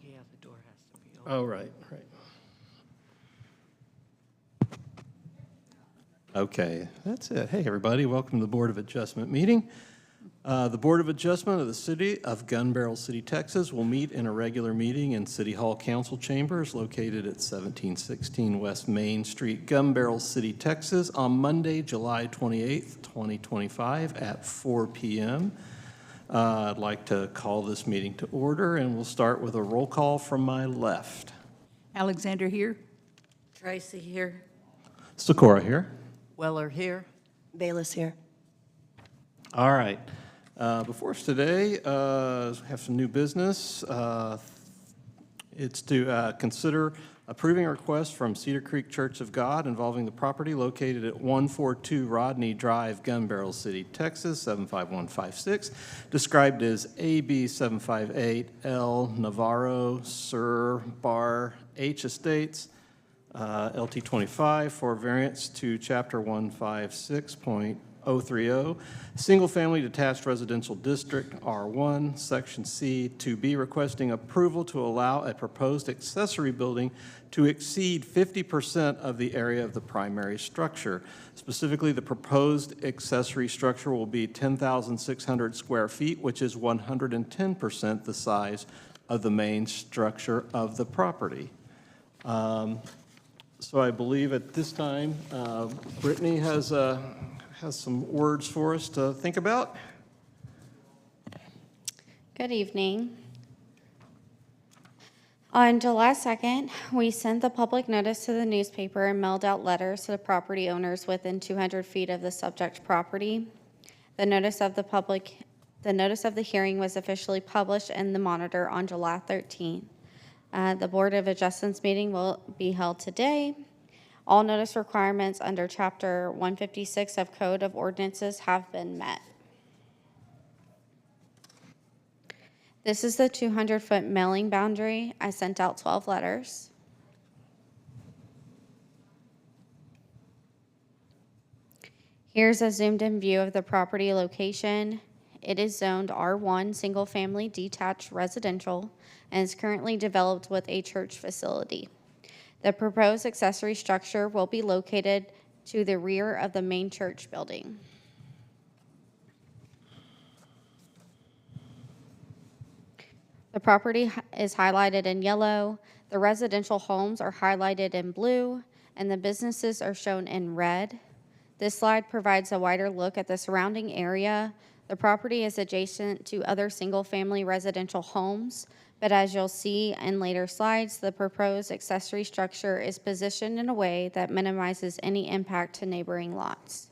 yeah, the door has to be open. Oh, right. Okay, that's it. Hey, everybody, welcome to the Board of Adjustment meeting. The Board of Adjustment of the City of Gun Barrel City, Texas will meet in a regular meeting in City Hall Council Chambers located at 1716 West Main Street, Gun Barrel City, Texas, on Monday, July 28th, 2025 at 4 p.m. I'd like to call this meeting to order, and we'll start with a roll call from my left. Alexander here. Tracy here. Sikora here. Weller here. Bayless here. All right. Before us today, we have some new business. It's to consider approving a request from Cedar Creek Church of God involving the property located at 142 Rodney Drive, Gun Barrel City, Texas, 75156, described as AB 758L Navarro Sur Bar H Estates, LT 25 for variance to Chapter 156.030, Single-Family Detached Residential District, R1, Section C, to be requesting approval to allow a proposed accessory building to exceed 50% of the area of the primary structure. Specifically, the proposed accessory structure will be 10,600 square feet, which is 110% the size of the main structure of the property. So I believe at this time, Brittany has some words for us to think about. Good evening. On July 2nd, we sent the public notice to the newspaper and mailed out letters to the property owners within 200 feet of the subject property. The notice of the hearing was officially published in the Monitor on July 13th. The Board of Adjustments meeting will be held today. All notice requirements under Chapter 156 of Code of Ordinances have been met. This is the 200-foot mailing boundary. I sent out 12 letters. Here's a zoomed-in view of the property location. It is zoned R1, single-family detached residential, and is currently developed with a church facility. The proposed accessory structure will be located to the rear of the main church building. The property is highlighted in yellow, the residential homes are highlighted in blue, and the businesses are shown in red. This slide provides a wider look at the surrounding area. The property is adjacent to other single-family residential homes, but as you'll see in later slides, the proposed accessory structure is positioned in a way that minimizes any impact to neighboring lots.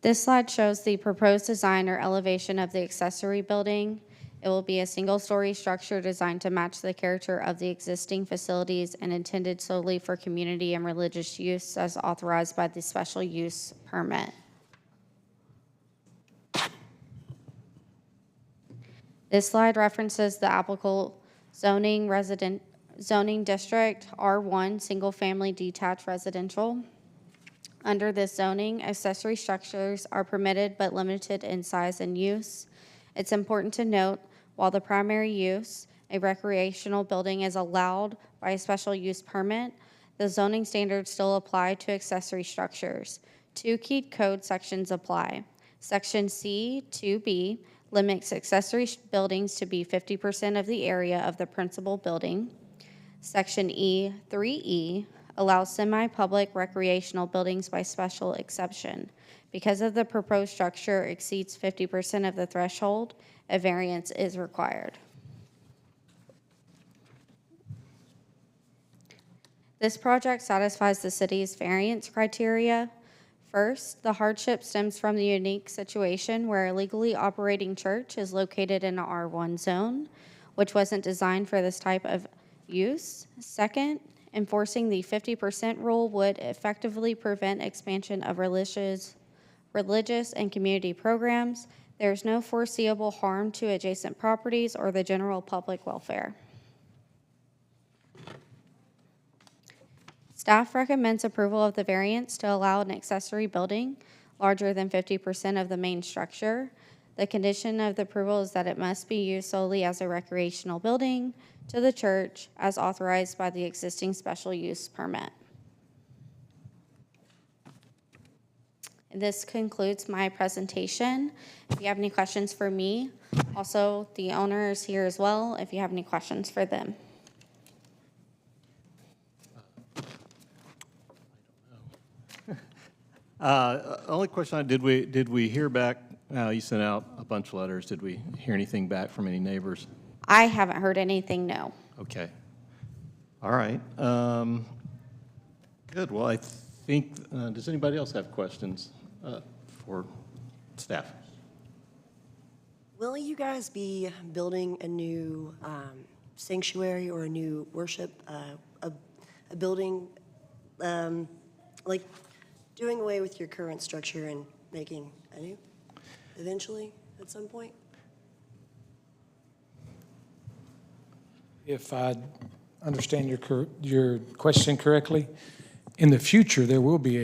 This slide shows the proposed design or elevation of the accessory building. It will be a single-story structure designed to match the character of the existing facilities and intended solely for community and religious use as authorized by the special use permit. This slide references the applicable zoning district, R1, single-family detached residential. Under this zoning, accessory structures are permitted but limited in size and use. It's important to note, while the primary use, a recreational building, is allowed by a special use permit, the zoning standards still apply to accessory structures. Two key code sections apply. Section C, 2B, limits accessory buildings to be 50% of the area of the principal building. Section E, 3E, allows semi-public recreational buildings by special exception. Because of the proposed structure exceeds 50% of the threshold, a variance is required. This project satisfies the city's variance criteria. First, the hardship stems from the unique situation where a legally operating church is located in an R1 zone, which wasn't designed for this type of use. Second, enforcing the 50% rule would effectively prevent expansion of religious and community programs. There is no foreseeable harm to adjacent properties or the general public welfare. Staff recommends approval of the variance to allow an accessory building larger than 50% of the main structure. The condition of the approval is that it must be used solely as a recreational building to the church as authorized by the existing special use permit. This concludes my presentation. If you have any questions for me, also the owner is here as well, if you have any questions for them. Only question, did we hear back, you sent out a bunch of letters, did we hear anything back from any neighbors? I haven't heard anything, no. Okay. All right. Good, well, I think, does anybody else have questions for staff? Will you guys be building a new sanctuary or a new worship, a building, like doing away with your current structure and making a new, eventually, at some point? If I understand your question correctly, in the future, there will be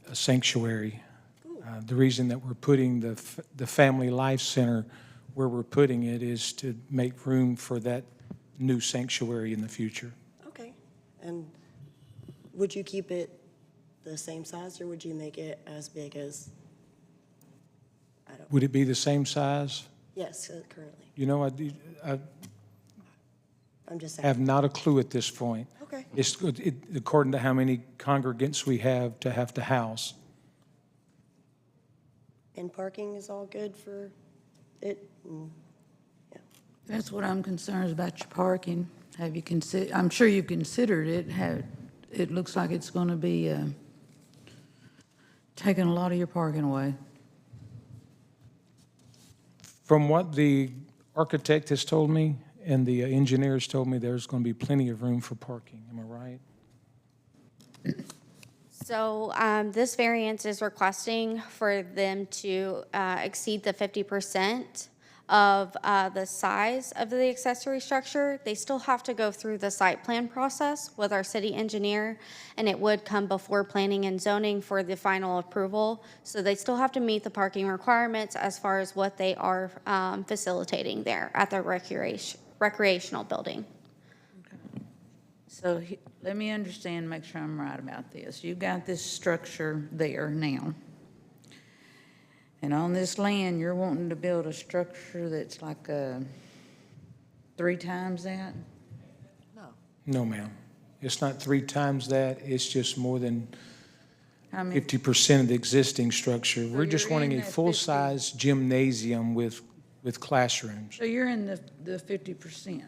a sanctuary. The reason that we're putting the Family Life Center where we're putting it is to make room for that new sanctuary in the future. Okay. And would you keep it the same size, or would you make it as big as, Would it be the same size? yes, currently? You know, I I'm just have saying. not a clue at this point. Okay. It's according to how many congregants we have to house. And parking is all good for it? Yeah. That's what I'm concerned about, your parking. Have you I'm sure you've considered it. It looks like it's going to be taking a lot of your parking away. From what the architect has told me and the engineers told me, there's going to be plenty of room for parking. Am I right? So this variance is requesting for them to exceed the 50% of the size of the accessory structure. They still have to go through the site plan process with our city engineer, and it would come before planning and zoning for the final approval. So they still have to meet the parking requirements as far as what they are facilitating there at the recreational building. So let me understand, make sure I'm right about this. You've got this structure there now. And on this land, you're wanting to build a structure that's like 3 times that? No, ma'am. It's not 3 times that. It's just more than How many? 50% of the existing structure. We're just you're wanting in a that 50. full-size gymnasium with classrooms. So you're in the 50%?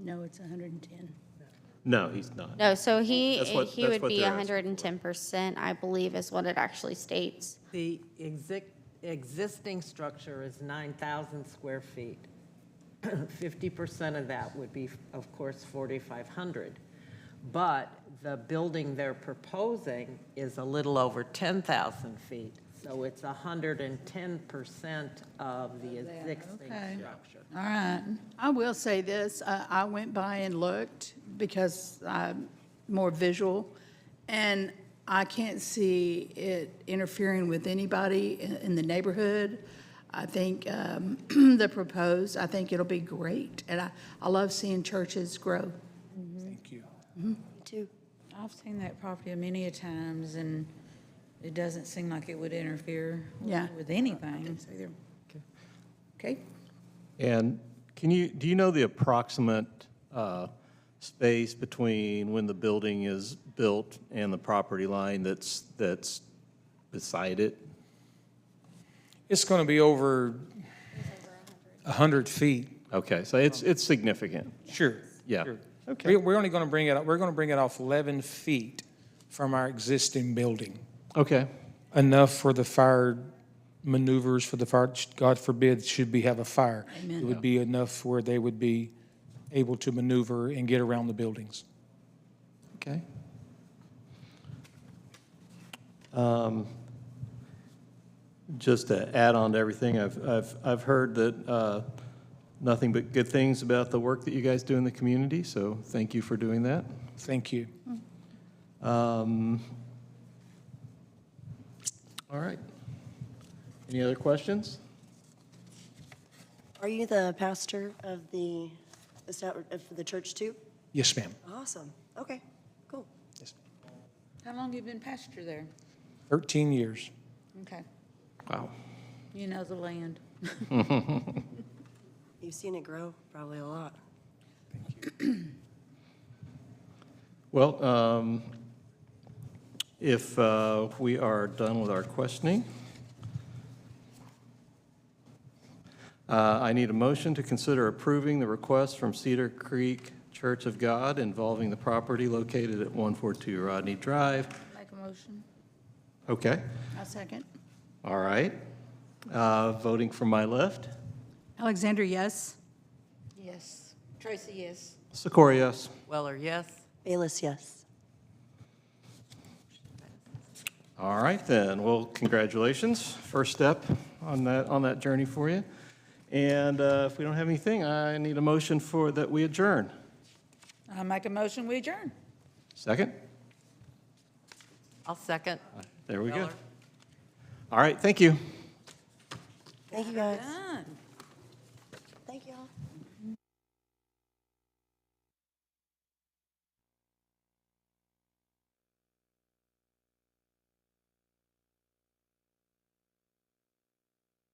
No, it's 110. No, he's not. No, so he That's what would be they're asking for. 110%, I believe is what it actually states. The existing structure is 9,000 square feet. 50% of that would be, of course, 4,500. But the building they're proposing is a little over 10,000 feet. So it's 110% of the existing Okay. structure. All right. I will say this, I went by and looked because I'm more visual, and I can't see it interfering with anybody in the neighborhood. I think I think it'll be great, and I love seeing churches grow. Thank you. Me too. I've seen that property many a times, and it doesn't seem like it would interfere Yeah. with anything. Okay. And do you know the approximate space between when the building is built and the property line that's beside it? It's going to be over 100 feet. Okay, so it's significant. Sure. Yeah. Sure. Okay. We're only going to bring it up, we're going to bring it off 11 feet from our existing building. Okay, Enough for the fire maneuvers, for the fire, God forbid, should we have a fire. Amen. It would be enough where they would be able to maneuver and get around the buildings. okay. Just to add on to everything, I've heard that nothing but good things about the work that you guys do in the community, so thank you for doing that. Thank you. All right. Any other questions? Are you the pastor of the church too? Yes, ma'am. Awesome. Okay, cool. Yes. How long you been pastor there? 13 years. Okay, Wow. you know the land. You've seen it grow probably a lot. Well, if we are done with our questioning, I need a motion to consider approving the request from Cedar Creek Church of God involving the property located at 142 Rodney Drive. Make a motion. Okay, A second. all right. Voting from my left, Alexander, yes? Yes. Tracy, yes. Sikora, yes. Weller, yes. Bayless, yes. All right then, well, congratulations. First step on that journey for you. And if we don't have anything, I need a motion for that we adjourn. I make a motion, we adjourn. Second? I'll second. There we go. Weller. All right, thank you. Thank you, guys. Done. Thank you all.